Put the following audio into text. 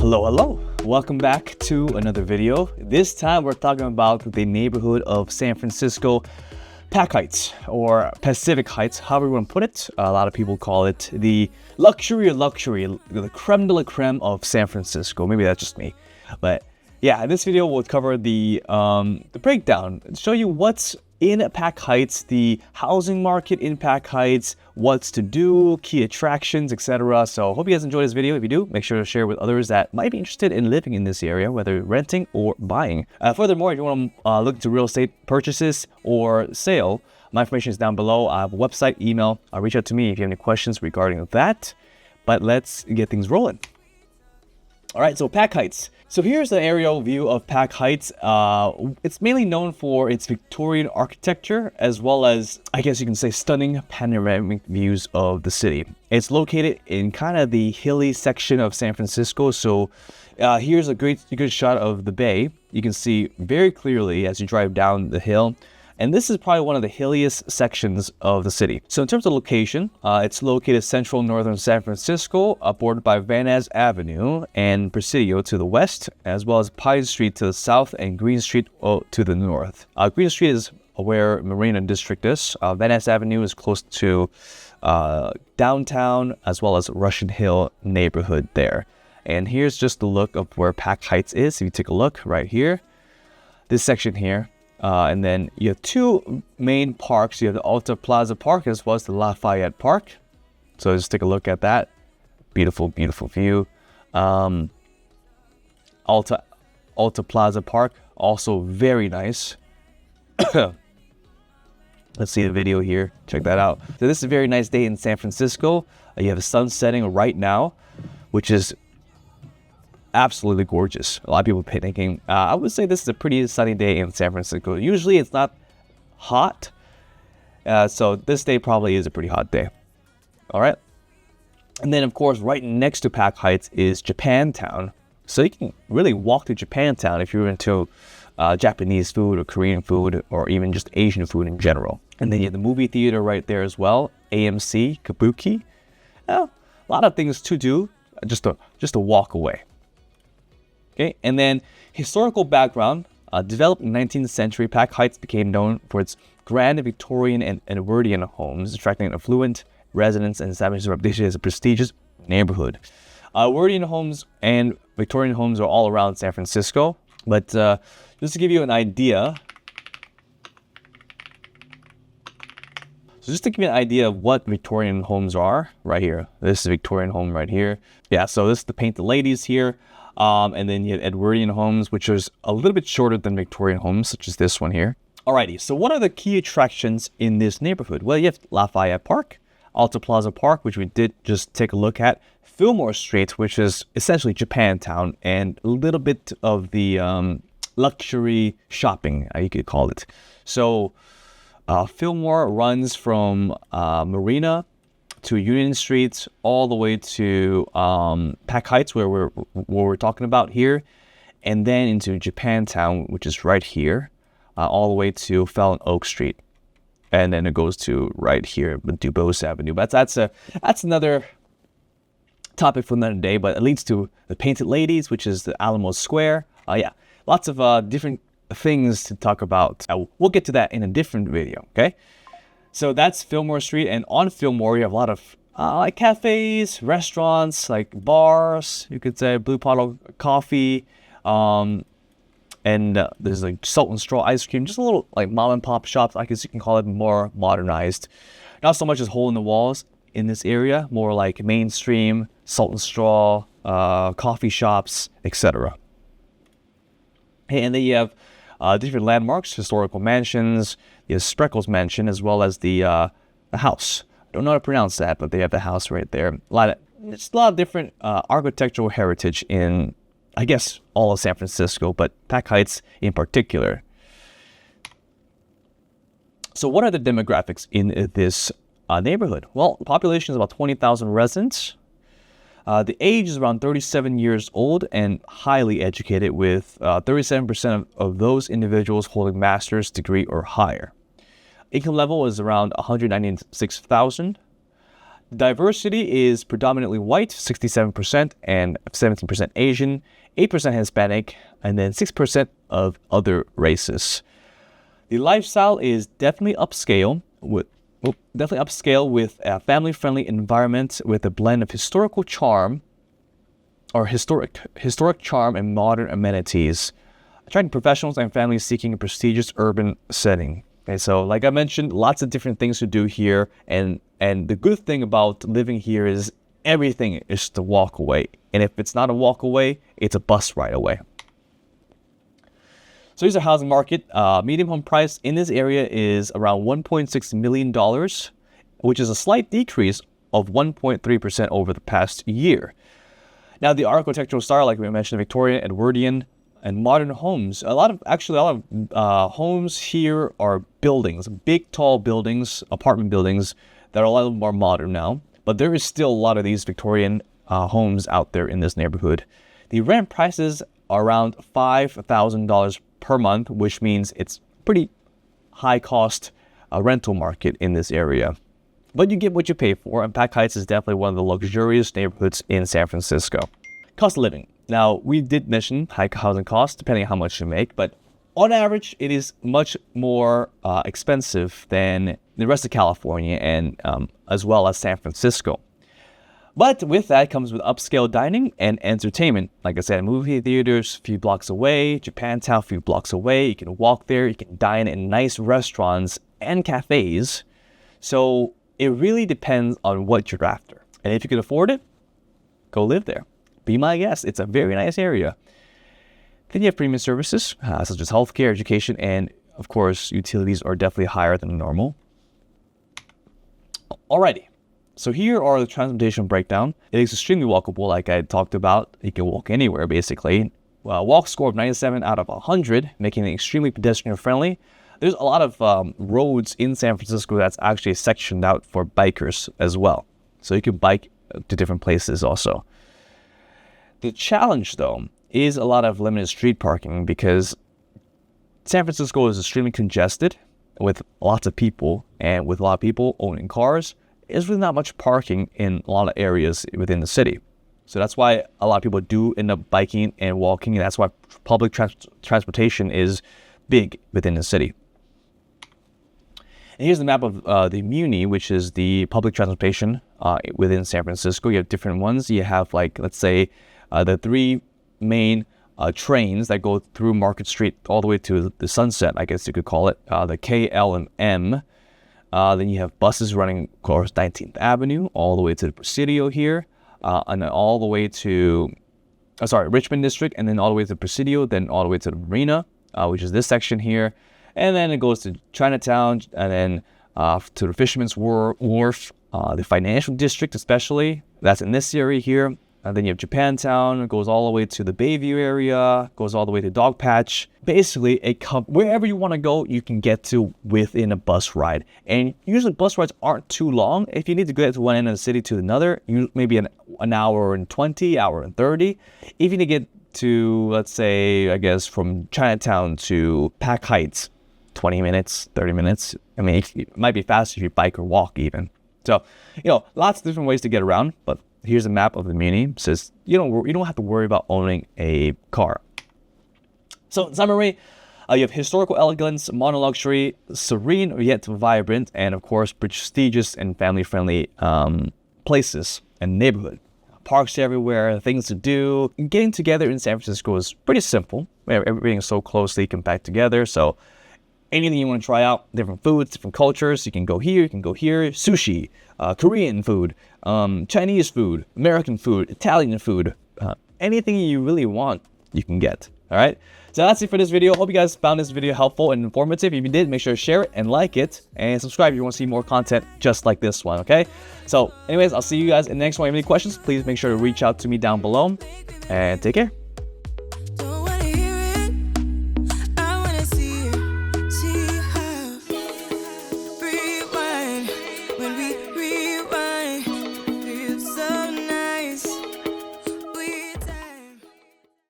Hello. Welcome back to another video. This time we're talking about the neighborhood of San Francisco, Pac Heights or Pacific Heights, however you want to put it. A lot of people call it the luxury, the creme de la creme of San Francisco. Maybe that's just me. But yeah, in this video we'll cover the breakdown, show you what's in Pac Heights, the housing market in Pac Heights, what's to do, key attractions, etc. So hope you guys enjoyed this video. If you do, make sure to share with others that might be interested in living in this area, whether renting or buying. Furthermore, if you want to look into real estate purchases or sale, my information is down below. I have a website, email. Reach out to me if you have any questions regarding that. But let's get things rolling. All right, so Pac Heights. So here's the aerial view of Pac Heights. It's mainly known for its Victorian architecture, as well as, I guess you can say, stunning panoramic views of the city. It's located in kind of the hilly section of San Francisco. So here's a good shot of the bay. You can see very clearly as you drive down the hill. And this is probably one of the hilliest sections of the city. So in terms of location, it's located central northern San Francisco, bordered by Van Ness Avenue and Presidio to the west, as well as Pine Street to the south and Green Street to the north. Green Street is where Marina District is. Van Ness Avenue is close to downtown, as well as Russian Hill neighborhood there. And here's just the look of where Pac Heights is. If you take a look right here, this section here. And then you have two main parks. You have the Alta Plaza Park as well as the Lafayette Park. So just take a look at that. Beautiful view. Alta Plaza Park, also very nice. Let's see the video here. Check that out. So this is a very nice day in San Francisco. You have the sun setting right now, which is absolutely gorgeous. A lot of people picnicking. I would say this is a pretty sunny day in San Francisco. Usually it's not hot. So this day probably is a pretty hot day. All right. And then, of course, right next to Pac Heights is Japantown. So you can really walk to Japantown if you're into Japanese food or Korean food or even just Asian food in general. And then you have the movie theater right there as well. AMC, Kabuki. A lot of things to do just to walk away. Okay, and then historical background. Developed in the 19th century, Pac Heights became known for its grand Victorian and Edwardian homes, attracting affluent residents and establishing its reputation as a prestigious neighborhood. Edwardian homes and Victorian homes are all around San Francisco, but just to give you an idea, of what Victorian homes are, right here. This is a Victorian home right here. Yeah, so this is the Painted Ladies here. And then you have Edwardian homes, which is a little bit shorter than Victorian homes, such as this one here. Alrighty, so what are the key attractions in this neighborhood? Well, you have Lafayette Park, Alta Plaza Park, which we did just take a look at, Fillmore Street, which is essentially Japantown, and a little bit of the luxury shopping, you could call it. So Fillmore runs from Marina to Union Street, all the way to Pac Heights, where we're talking about here, and then into Japantown, which is right here, all the way to Fallon Oak Street, and then it goes to right here, Dubose Avenue. But that's another topic for another day. But it leads to the Painted Ladies, which is the Alamo Square. Yeah, lots of different things to talk about. We'll get to that in a different video. Okay. So that's Fillmore Street, and on Fillmore you have a lot of like cafes, restaurants, like bars, you could say, Blue Bottle Coffee, and there's like Salt and Straw ice cream, just a little like mom and pop shops, I guess you can call it, more modernized. Not so much as hole in the walls in this area, more like mainstream Salt and Straw, coffee shops, etc. Hey, and then you have different landmarks, historical mansions. You have Spreckles Mansion, as well as the house. I don't know how to pronounce that, but they have the house right there. Just a lot of different architectural heritage in, I guess, all of San Francisco, but Pac Heights in particular. So what are the demographics in this neighborhood? Well, the population is about 20,000 residents. The age is around 37 years old and highly educated, with 37% of those individuals holding master's degree or higher. Income level is around $196,000. Diversity is predominantly white, 67%, and 17% Asian, 8% Hispanic, and then 6% of other races. The lifestyle is definitely upscale with a family-friendly environment with a blend of historic charm and modern amenities, attracting professionals and families seeking a prestigious urban setting. Okay, so like I mentioned, lots of different things to do here, and the good thing about living here is everything is just a walk away. And if it's not a walk away, it's a bus ride away. So here's the housing market. Median home price in this area is around $1.6 million, which is a slight decrease of 1.3% over the past year. Now, the architectural style, like we mentioned, Victorian, Edwardian, and modern homes. A lot of homes here are buildings, big, tall buildings, apartment buildings that are a lot more modern now. But there is still a lot of these Victorian homes out there in this neighborhood. The rent prices are around $5,000 per month, which means it's pretty high cost rental market in this area. But you get what you pay for, and Pac Heights is definitely one of the luxurious neighborhoods in San Francisco. Cost of living. Now, we did mention high housing costs, depending on how much you make, but on average, it is much more expensive than the rest of California and as well as San Francisco. But with that comes with upscale dining and entertainment. Like I said, movie theaters a few blocks away, Japantown a few blocks away. You can walk there, you can dine in nice restaurants and cafes. So it really depends on what you're after. And if you can afford it, go live there. Be my guest. It's a very nice area. Then you have premium services, such as healthcare, education, and of course, utilities are definitely higher than normal. Alrighty. So here are the transportation breakdown. It is extremely walkable, like I talked about. You can walk anywhere, basically. Walk score of 97 out of 100, making it extremely pedestrian friendly. There's a lot of roads in San Francisco that's actually sectioned out for bikers as well. So you can bike to different places also. The challenge, though, is a lot of limited street parking because San Francisco is extremely congested with lots of people, and with a lot of people owning cars, there's really not much parking in a lot of areas within the city. So that's why a lot of people do end up biking and walking, and that's why public transportation is big within the city. And here's the map of the Muni, which is the public transportation within San Francisco. You have different ones. You have, like, let's say, the three main trains that go through Market Street all the way to the Sunset, I guess you could call it, the K, L, and M. Then you have buses running, of course, 19th Avenue, all the way to the Presidio here, and then all the way to, Richmond District, and then all the way to the Presidio, then all the way to the Marina, which is this section here. And then it goes to Chinatown, and then to the Fisherman's Wharf, the Financial District especially, that's in this area here. And then you have Japantown, it goes all the way to the Bayview area, goes all the way to Dogpatch. Basically, wherever you want to go, you can get to within a bus ride. And usually bus rides aren't too long. If you need to get to one end of the city to another, maybe an hour and 20, hour and 30. If you need to get to, let's say, I guess from Chinatown to Pac Heights, 20 minutes, 30 minutes. I mean, it might be faster if you bike or walk even. So, lots of different ways to get around, but here's a map of the Muni. It says you don't have to worry about owning a car. So in summary, you have historical elegance, modern luxury, serene yet vibrant, and of course prestigious and family-friendly places and neighborhood. Parks everywhere, things to do. Getting together in San Francisco is pretty simple. Everything is so closely compact together. So anything you want to try out, different foods, different cultures, you can go here, sushi, Korean food, Chinese food, American food, Italian food, anything you really want, you can get. All right. So that's it for this video. Hope you guys found this video helpful and informative. If you did, make sure to share it and like it and subscribe if you want to see more content just like this one. Okay. So anyways, I'll see you guys in the next one. If you have any questions, please make sure to reach out to me down below and take care.